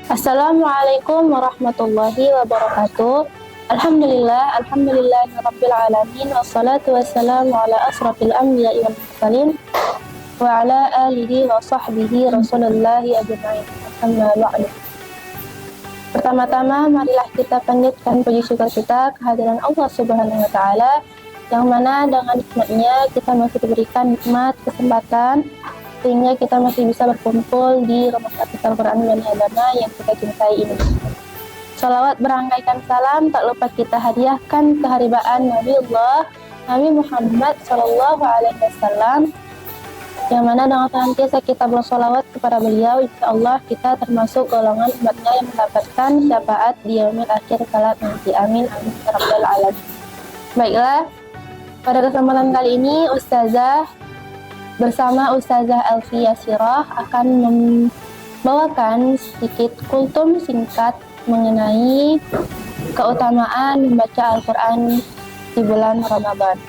Assalamualaikum warahmatullahi wabarakatuh. Alhamdulillahirabbil alamin wassalatu wassalamu ala asrofil anbiya'i wal mursalin wa ala alihi wa sahbihi rasulullahi ajma'in. Amma ba'du. Pertama-tama marilah kita panjatkan puji syukur kita kehadiran Allah Subhanahu wa taala yang mana dengan nikmatnya kita masih diberikan nikmat kesempatan sehingga kita masih bisa berkumpul di Rumah Sakit Al-Quran dan Hadana yang kita cintai ini. Salawat berangkaikan salam tak lupa kita hadiahkan keharibaan Nabiullah Nabi Muhammad Sallallahu Alaihi Wasallam, yang mana dengan senantiasa kita bersolawat kepada beliau, insya Allah kita termasuk golongan umatnya yang mendapatkan syafaat di yaumil akhir kelak nanti. Amin amin ya rabbal alamin. Baiklah, pada kesempatan kali ini Ustazah bersama Ustazah Elfi Yasirah akan membawakan sedikit kultum singkat mengenai keutamaan membaca Al-Quran di bulan Ramadan.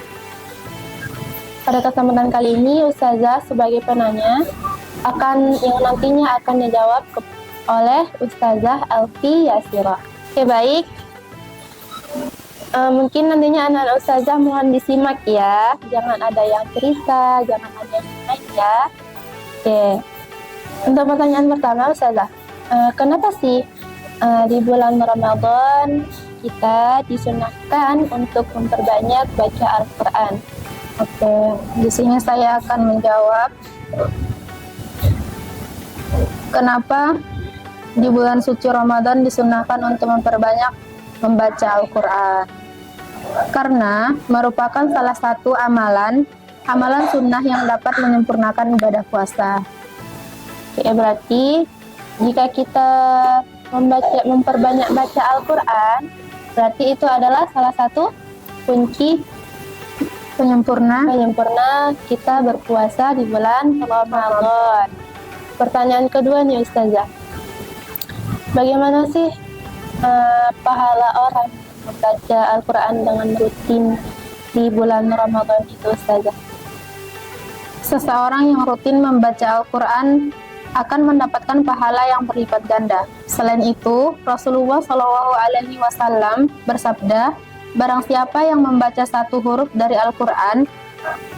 Pada kesempatan kali ini Ustazah sebagai penanya yang nantinya akan dijawab oleh Ustazah Elfi Yasirah. Oke, baik. Mungkin nantinya anak Ustazah mohon disimak ya, jangan ada yang cerita, jangan ada yang main ya. Oke, untuk pertanyaan pertama Ustazah, kenapa sih di bulan Ramadan kita disunahkan untuk memperbanyak baca Al-Quran? Oke, di sini saya akan menjawab kenapa di bulan suci Ramadan disunahkan untuk memperbanyak membaca Al-Quran. Karena merupakan salah satu amalan sunnah yang dapat menyempurnakan ibadah puasa. Oke, berarti jika kita memperbanyak baca Al-Quran, berarti itu adalah salah satu kunci penyempurna kita berpuasa di bulan Ramadan. Pertanyaan kedua nih Ustazah, bagaimana sih pahala orang membaca Al-Quran dengan rutin di bulan Ramadan itu Ustazah? Seseorang yang rutin membaca Al-Quran akan mendapatkan pahala yang berlipat ganda. Selain itu, Rasulullah Shallallahu Alaihi Wasallam bersabda, barang siapa yang membaca satu huruf dari Al-Quran,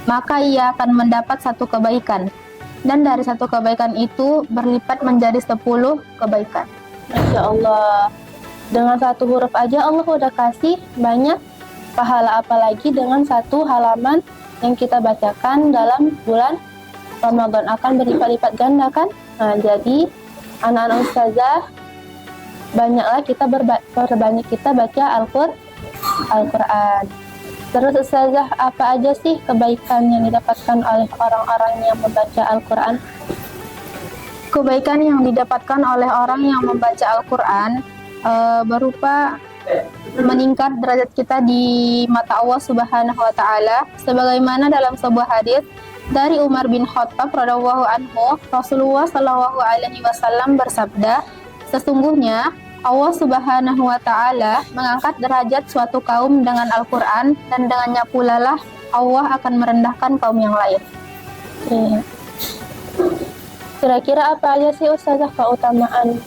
maka ia akan mendapat satu kebaikan. Dan dari satu kebaikan itu berlipat menjadi 10 kebaikan. Masya Allah, dengan satu huruf aja Allah udah kasih banyak pahala, apalagi dengan satu halaman yang kita bacakan dalam bulan Ramadan akan berlipat-lipat ganda kan? Nah, jadi anak-anak Ustazah banyaklah kita berbanyak kita baca Al-Quran. Terus Ustazah, apa aja sih kebaikan yang didapatkan oleh orang-orang yang membaca Al-Quran? Kebaikan yang didapatkan oleh orang yang membaca Al-Quran berupa meningkat derajat kita di mata Allah Subhanahu wa taala, sebagaimana dalam sebuah hadis dari Umar bin Khattab radhiyallahu anhu, Rasulullah Shallallahu alaihi wasallam bersabda, sesungguhnya Allah Subhanahu wa taala mengangkat derajat suatu kaum dengan Al-Qur'an, dan dengannya pula lah Allah akan merendahkan kaum yang lain. Kira-kira apa aja sih Ustazah keutamaan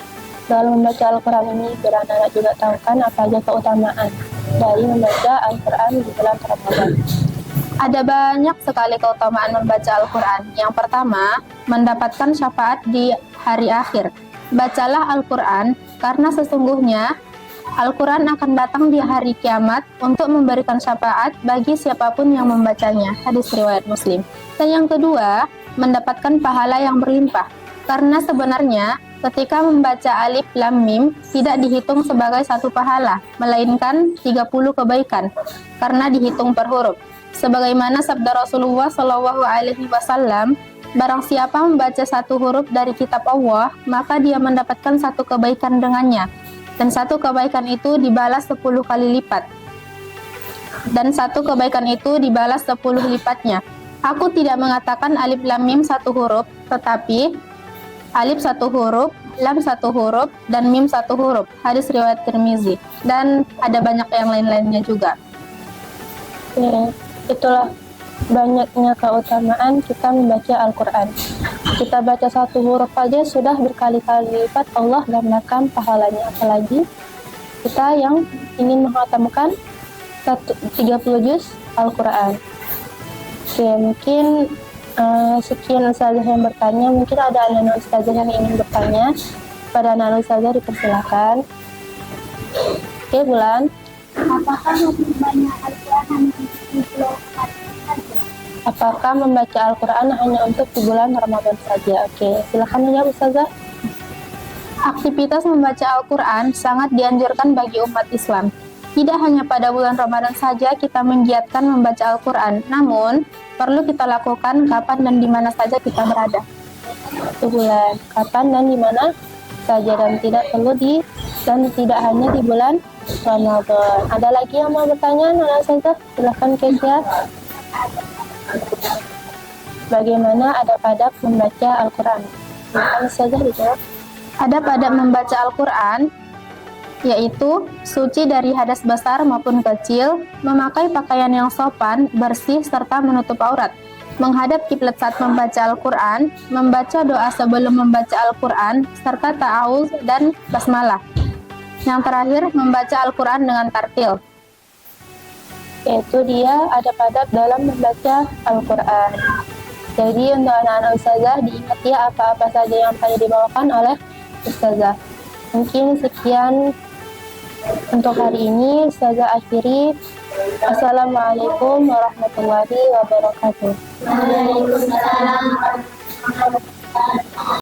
dalam membaca Al-Quran ini, biar anak-anak juga tahu kan apa aja keutamaan dari membaca Al-Quran di bulan Ramadan? Ada banyak sekali keutamaan membaca Al-Quran. Yang pertama, mendapatkan syafaat di hari akhir. Bacalah Al-Quran, karena sesungguhnya Al-Quran akan datang di hari kiamat untuk memberikan syafaat bagi siapapun yang membacanya. Hadis riwayat Muslim. Dan yang kedua, mendapatkan pahala yang berlimpah. Karena sebenarnya ketika membaca Alif Lam Mim tidak dihitung sebagai satu pahala, melainkan 30 kebaikan karena dihitung per huruf. Sebagaimana sabda Rasulullah Shallallahu Alaihi Wasallam, barang siapa membaca satu huruf dari kitab Allah, maka dia mendapatkan satu kebaikan dengannya, dan satu kebaikan itu dibalas 10 kali lipat, dan satu kebaikan itu dibalas 10 lipatnya. Aku tidak mengatakan Alif Lam Mim satu huruf, tetapi Alif satu huruf, Lam satu huruf, dan Mim satu huruf. Hadis riwayat Tirmizi. Dan ada banyak yang lain-lainnya juga. Itulah banyaknya keutamaan kita membaca Al-Quran. Kita baca satu huruf aja sudah berkali-kali lipat Allah gandakan pahalanya, apalagi kita yang ingin menghatamkan 30 juz Al-Quran. Oke, mungkin sekian ustazah yang bertanya. Mungkin ada anak-anak ustazah yang ingin bertanya. Pada anak-anak ustazah dipersilakan. Oke, Bulan. Apakah membaca Al-Quran Apakah membaca Al-Quran hanya untuk di bulan Ramadan saja? Oke, silakan ya ustazah. Aktivitas membaca Al-Quran sangat dianjurkan bagi umat Islam. Tidak hanya pada bulan Ramadan saja kita menggiatkan membaca Al-Quran, namun perlu kita lakukan kapan dan di mana saja kita berada. Satu bulan, kapan dan di mana saja, dan tidak hanya di bulan Ramadan. Ada lagi yang mau bertanya? Nana saja, silakan Kesia. Bagaimana adab-adab membaca Al-Quran? Silakan saja dijawab. Adab-adab membaca Al-Quran yaitu suci dari hadas besar maupun kecil, memakai pakaian yang sopan, bersih, serta menutup aurat, menghadap kiblat saat membaca Al-Quran, membaca doa sebelum membaca Al-Quran, serta ta'awuz dan basmalah. Yang terakhir, membaca Al-Quran dengan tartil. Yaitu dia adab-adab dalam membaca Al-Quran. Jadi untuk anak-anak ustazah diingat ya apa-apa saja yang tadi dibawakan oleh ustazah. Mungkin sekian untuk hari ini, ustazah akhiri. Assalamualaikum warahmatullahi wabarakatuh. Waalaikumsalam warahmatullahi wabarakatuh.